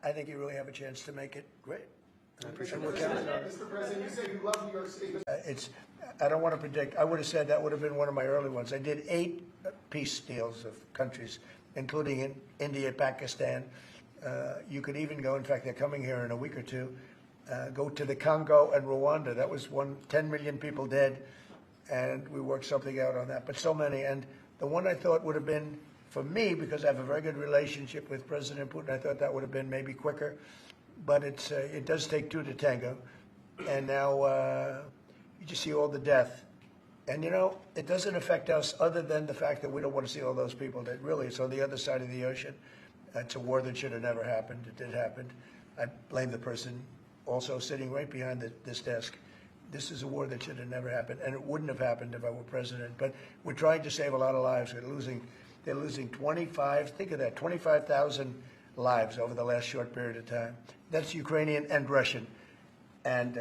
I think you really have a chance to make it great. I appreciate Mr. President, you said you love New York City. I don't want to predict. I would have said that would have been one of my early ones. I did 8 peace deals of countries, including in India, Pakistan. You could even go, in fact, they're coming here in a week or two, go to the Congo and Rwanda. That was 10 million people dead, and we worked something out on that. But so many. And the one I thought would have been, for me, because I have a very good relationship with President Putin, I thought that would have been maybe quicker. But it does take 2 to tango. And now you just see all the death. And, you know, it doesn't affect us other than the fact that we don't want to see all those people that really, it's on the other side of the ocean. It's a war that should have never happened. It did happen. I blame the person also sitting right behind this desk. This is a war that should have never happened, and it wouldn't have happened if I were president. But we're trying to save a lot of lives. They're losing 25, think of that, 25,000 lives over the last short period of time. That's Ukrainian and Russian, and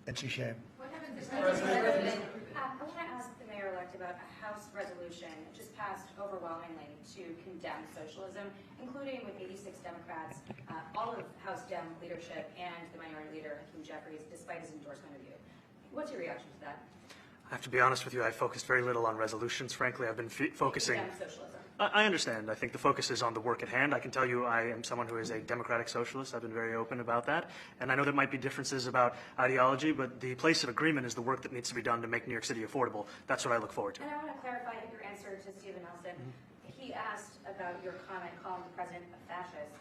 it's a shame. What happens if President? I want to ask the mayor-elect about a House resolution just passed overwhelmingly to condemn socialism, including with 86 Democrats, all of House Dem leadership, and the minority leader, Hakeem Jeffries, despite his endorsement of you. What's your reaction to that? I have to be honest with you, I focused very little on resolutions. Frankly, I've been focusing. Socialism. I understand. I think the focus is on the work at hand. I can tell you I am someone who is a democratic socialist. I've been very open about that. And I know there might be differences about ideology, but the place of agreement is the work that needs to be done to make New York City affordable. That's what I look forward to. And I want to clarify your answer to Stephen Nelson. He asked about your comment calling the president a fascist.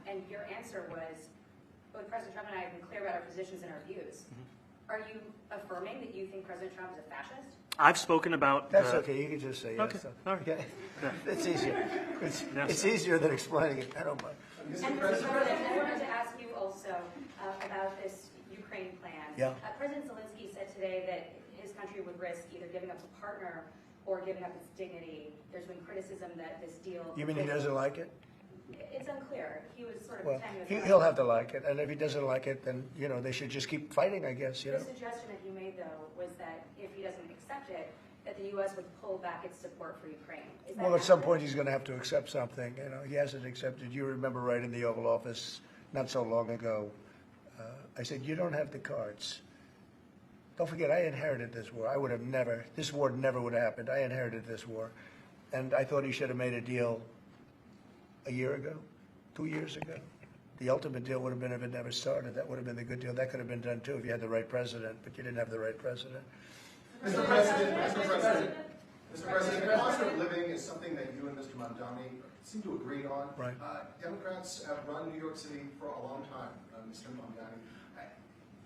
And your answer was, both President Trump and I have been clear about our positions and our views. Are you affirming that you think President Trump is a fascist? I've spoken about... That's okay. You can just say yes. Okay. All right. Okay. Yeah. It's easier. It's easier than explaining it. I don't mind. And Mr. President, I wanted to ask you also about this Ukraine plan. Yeah. President Zelensky said today that his country would risk either giving up a partner or giving up its dignity. There's been criticism that this deal... You mean he doesn't like it? It's unclear. He was sort of Well, pretending... he'll have to like it. And if he doesn't like it, then, you know, they should just keep fighting, I guess, you know. The suggestion that you made, though, was that if he doesn't accept it, that the U.S. would pull back its support for Ukraine. Is that Well, at some accurate? point, he's going to have to accept something. You know, he hasn't accepted. You remember right in the Oval Office not so long ago, I said, you don't have the cards. Don't forget, I inherited this war. I would have never, this war never would have happened. I inherited this war. And I thought he should have made a deal a year ago, 2 years ago. The ultimate deal would have been if it never started. That would have been the good deal. That could have been done, too, if you had the right president, but you didn't have the right president. Mr. President, the cost of living is something that you and Mr. Mamdani seem to agree on. Right. Democrats have run New York City for a long time, Mr. Mamdani.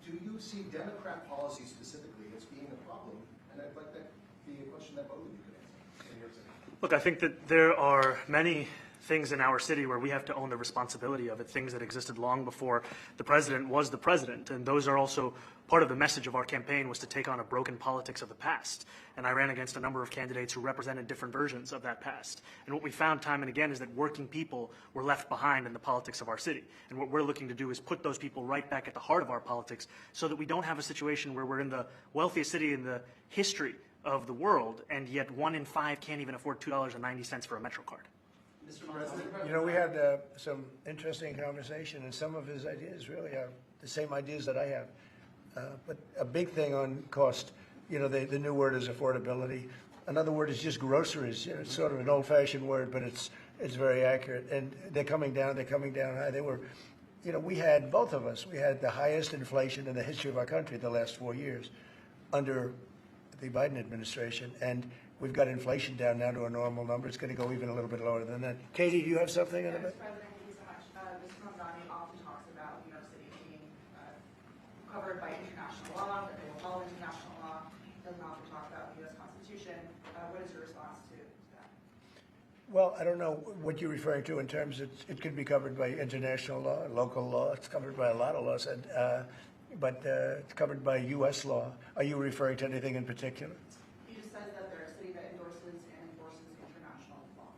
Do you see Democrat policy specifically as being a problem? And I'd like that to be a question that both of you could answer in New York City. Look, I think that there are many things in our city where we have to own the responsibility of it, things that existed long before the president was the president. And those are also part of the message of our campaign, was to take on a broken politics of the past. And I ran against a number of candidates who represented different versions of that past. And what we found time and again is that working people were left behind in the politics of our city. And what we're looking to do is put those people right back at the heart of our politics so that we don't have a situation where we're in the wealthiest city in the history of the world, and yet 1 in 5 can't even afford $2.90 for a Metro card. You know, we had some interesting conversation, and some of his ideas really are the same ideas that I have. But a big thing on cost, you know, the new word is affordability. Another word is just groceries. You know, it's sort of an old-fashioned word, but it's very accurate. And they're coming down high. They were, you know, we had, both of us, we had the highest inflation in the history of our country the last 4 years under the Biden administration. And we've got inflation down now to a normal number. It's going to go even a little bit lower than that. Katie, do you have something in a bit? Mr. President, thank you so much. Mr. Mamdani often talks about New York City being covered by international law, that they will follow international law. Doesn't often talk about the U.S. Constitution. What is your response to that? Well, I don't know what you're referring to in terms of it could be covered by international law, local law. It's covered by a lot of laws, but it's covered by U.S. law. Are you referring to anything in particular? He just says that they're a city that endorses and enforces international law.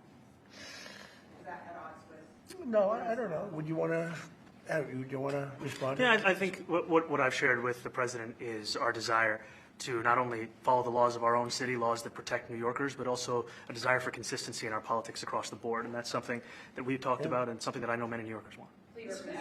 Is that at odds with? No, I don't know. Would you want to respond? Yeah, I think what I've shared with the president is our desire to not only follow the laws of our own city, laws that protect New Yorkers, but also a desire for consistency in our politics across the board. And that's something that we've talked about and something that I know many New Yorkers want. We work with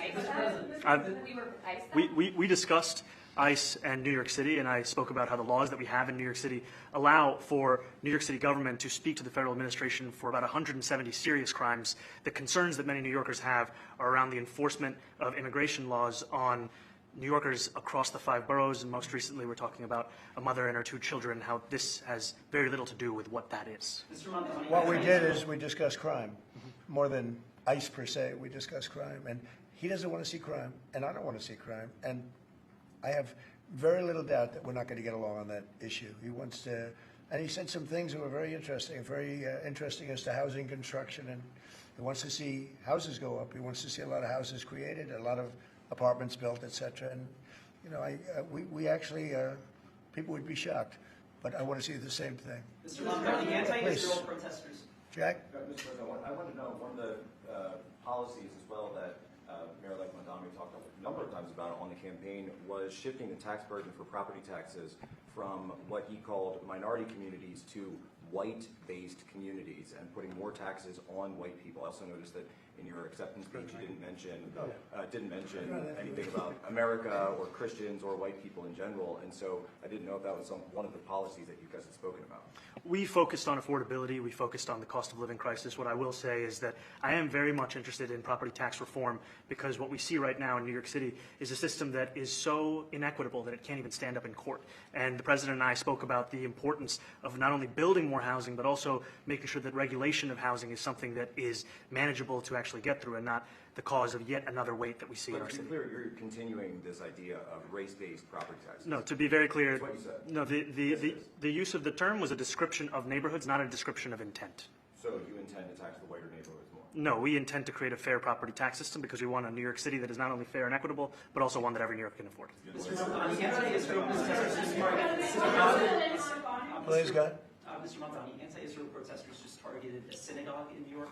ICE. We work with ICE. We discussed ICE and New York City, and I spoke about how the laws that we have in New York City allow for New York City government to speak to the federal administration for about 170 serious crimes. The concerns that many New Yorkers have are around the enforcement of immigration laws on New Yorkers across the 5 boroughs, and most recently we're talking about a mother and her 2 children, how this has very little to do with what that is. What we did is we discussed crime, more than ICE per se. We discussed crime, and he doesn't want to see crime, and I don't want to see crime, and I have very little doubt that we're not going to get along on that issue. He wants to, and he said some things that were very interesting as to housing construction, and he wants to see houses go up. He wants to see a lot of houses created, a lot of apartments built, etc. And you know, we actually people would be shocked, but I want to see the same thing. Mr. Mamdani, the anti-Israel protesters. Jack? Mr. President, I want to know one of the policies as well that Mayor-elect Mamdani talked a number of times about on the campaign was shifting the tax burden for property taxes from what he called minority communities to white-based communities and putting more taxes on white people. I also noticed that in your acceptance speech you didn't mention anything about America or Christians or white people in general, and so I didn't know if that was one of the policies that you guys had spoken about. We focused on affordability. We focused on the cost of living crisis. What I will say is that I am very much interested in property tax reform because what we see right now in New York City is a system that is so inequitable that it can't even stand up in court. And the President and I spoke about the importance of not only building more housing, but also making sure that regulation of housing is something that is manageable to actually get through and not the cause of yet another weight that we see in our But to city. be clear, you're continuing this idea of race-based property taxes. No, to be very clear, That's what you said. no, the use of the term was a description of neighborhoods, not a description of intent. So you intend to tax the whiter neighborhoods more? No, we intend to create a fair property tax system because we want a New York City that is not only fair and equitable, but also one that every New Yorker can afford. Mr. Mamdani, anti-Israel protesters just targeted. Please, go ahead. Mr. Mamdani, anti-Israel protesters just targeted a synagogue in New York.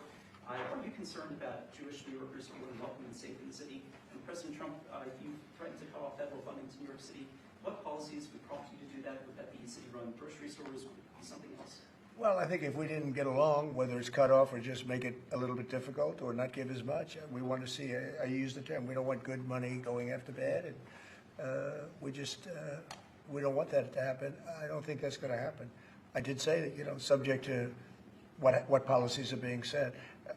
Are you concerned about Jewish New Yorkers feeling welcome and safe in the city? And President Trump, you threatened to cut off federal funding to New York City. What policies would prompt you to do that? Would that be city-run grocery stores? Would it be something else? Well, I think if we didn't get along, whether it's cut off or just make it a little bit difficult or not give as much, we want to see, I use the term, we don't want good money going after bad. And we don't want that to happen. I don't think that's going to happen. I did say that, you know, subject to what policies are being said.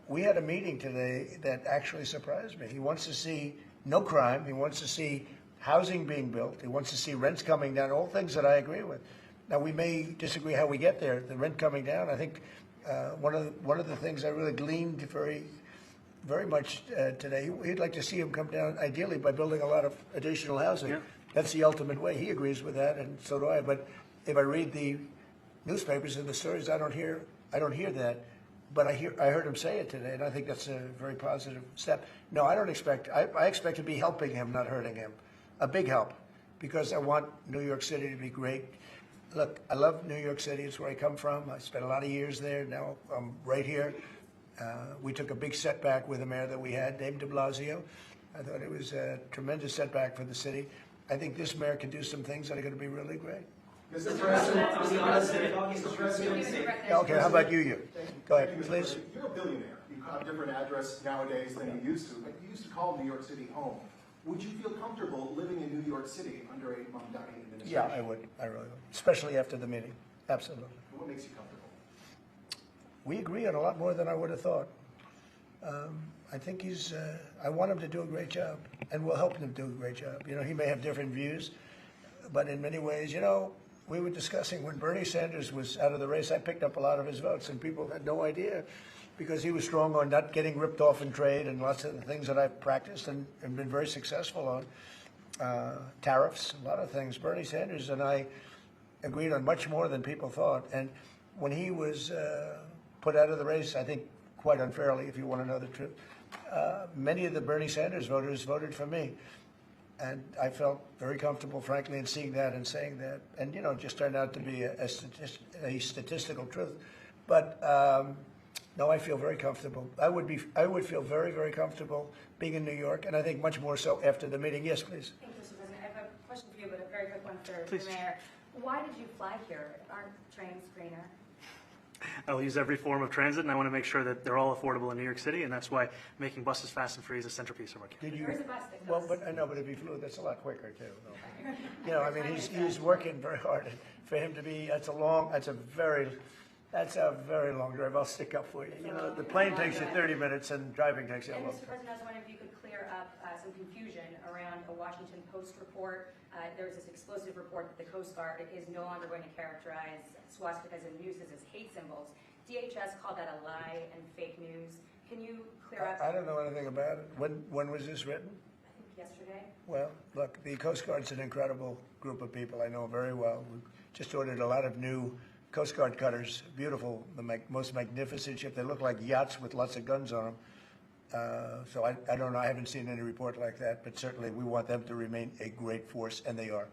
We had a meeting today that actually surprised me. He wants to see no crime. He wants to see housing being built. He wants to see rents coming down, all things that I agree with. Now, we may disagree how we get there, the rent coming down. I think one of the things I really gleaned very much today, he'd like to see him come down, ideally, by building a lot of additional housing. Yeah. That's the ultimate way. He agrees with that, and so do I. But if I read the newspapers and the stories, I don't hear that. But I heard him say it today, and I think that's a very positive step. No, I don't expect. I expect to be helping him, not hurting him. A big help, because I want New York City to be great. Look, I love New York City. It's where I come from. I spent a lot of years there. Now I'm right here. We took a big setback with the mayor that we had, Dave de Blasio. I thought it was a tremendous setback for the city. I think this mayor can do some things that are going to be really great. Mr. President, Yeah, okay, how about you? Go ahead, Thank you, Mr. please. President. You're a billionaire. You have a different address nowadays than you used to, but you used to call New York City home. Would you feel comfortable living in New York City under a Mamdani administration? Yeah, I would. I really would. Especially after the meeting. Absolutely. What makes you comfortable? We agree on a lot more than I would have thought. I think I want him to do a great job, and we'll help him do a great job. You know, he may have different views, but in many ways, you know, we were discussing when Bernie Sanders was out of the race, I picked up a lot of his votes, and people had no idea because he was strong on not getting ripped off in trade and lots of the things that I've practiced and been very successful on. Tariffs, a lot of things. Bernie Sanders and I agreed on much more than people thought. And when he was put out of the race, I think quite unfairly, if you want to know the truth, many of the Bernie Sanders voters voted for me. And I felt very comfortable, frankly, in seeing that and saying that. And, you know, it just turned out to be a statistical truth. But, no, I feel very comfortable. I would feel very, very comfortable being in New York, and I think much more so after the meeting. Yes, please. Thank you, Mr. President. I have a question for you, but a very quick one for Please. the mayor. Why did you fly here? Aren't trains greener? I'll use every form of transit, and I want to make sure that they're all affordable in New York City, and that's why making buses fast and free is a centerpiece of our campaign. Did you? There is a bus that Well, goes. but I know, but if he flew, that's a lot quicker too. No. You know, I mean, he's working very hard. For him to be, that's a very long drive. I'll stick up for you. You know, the plane takes you 30 minutes and driving takes you a And long Mr. time. President, I was wondering if you could clear up some confusion around a Washington Post report. There was this explosive report that the Coast Guard is no longer going to characterize swastikas and nooses as hate symbols. DHS called that a lie and fake news. Can you clear up? I don't know anything about it. When was this written? I think yesterday. Well, look, the Coast Guard's an incredible group of people. I know very well. We just ordered a lot of new Coast Guard cutters, beautiful, the most magnificent ship. They look like yachts with lots of guns on them. So I don't know. I haven't seen any report like that, but certainly we want them to remain a great force, and they are.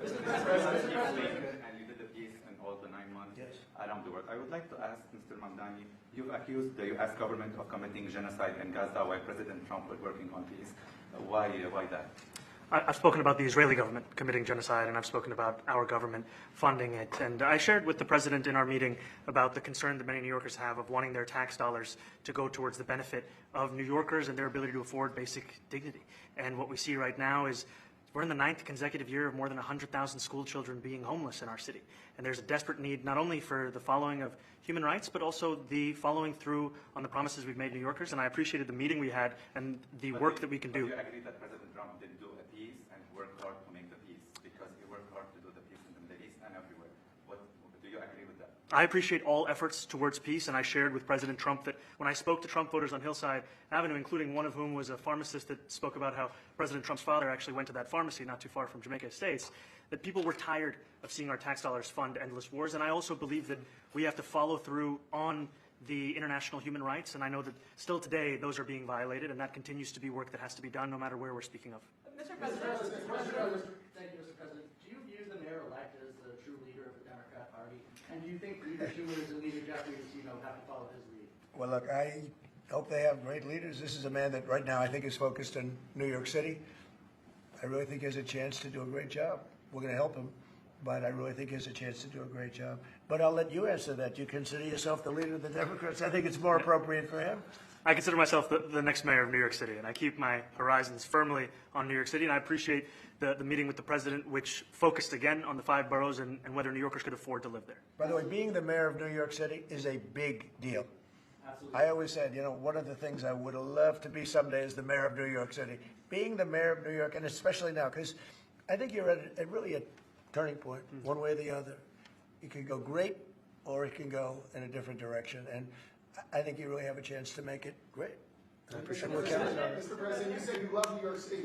Mr. President, and you did the piece in all the 9 months Yes. around the world. I would like to ask Mr. Mamdani, you've accused the U.S. government of committing genocide in Gaza while President Trump was working on peace. Why that? I've spoken about the Israeli government committing genocide, and I've spoken about our government funding it. And I shared with the president in our meeting about the concern that many New Yorkers have of wanting their tax dollars to go towards the benefit of New Yorkers and their ability to afford basic dignity. And what we see right now is we're in the 9th consecutive year of more than 100,000 school children being homeless in our city. And there's a desperate need not only for the following of human rights, but also the following through on the promises we've made New Yorkers. And I appreciated the meeting we had and the work that we can do. Do you agree that President Trump did do a peace and worked hard to make the peace? Because he worked hard to do the peace in the Middle East and everywhere. Do you agree with that? I appreciate all efforts towards peace, and I shared with President Trump that when I spoke to Trump voters on Hillside Avenue, including one of whom was a pharmacist that spoke about how President Trump's father actually went to that pharmacy not too far from Jamaica Estates, that people were tired of seeing our tax dollars fund endless wars. And I also believe that we have to follow through on the international human rights, and I know that still today those are being violated, and that continues to be work that has to be done no matter where we're speaking of. Mr. Thank you, President. Mr. President. Do you view the mayor-elect as the true leader of the Democrat Party? And do you think Leader Schumer and Leader Jeffries, have to follow his lead? Well, look, I hope they have great leaders. This is a man that right now I think is focused in New York City. I really think he has a chance to do a great job. We're going to help him, but I really think he has a chance to do a great job. But I'll let you answer that. Do you consider yourself the leader of the Democrats? I think it's more appropriate for him. I consider myself the next mayor of New York City, and I keep my horizons firmly on New York City, and I appreciate the meeting with the president, which focused again on the 5 boroughs and whether New Yorkers could afford to live there. By the way, being the mayor of New York City is a big deal. Absolutely. I always said, one of the things I would have loved to be someday is the mayor of New York City. Being the mayor of New York, and especially now, because I think you're at really a turning point, one way or the other. It can go great, or it can go in a different direction. And I think you really have a chance to make it great. I appreciate what counts. Mr. President, you said you love New York City.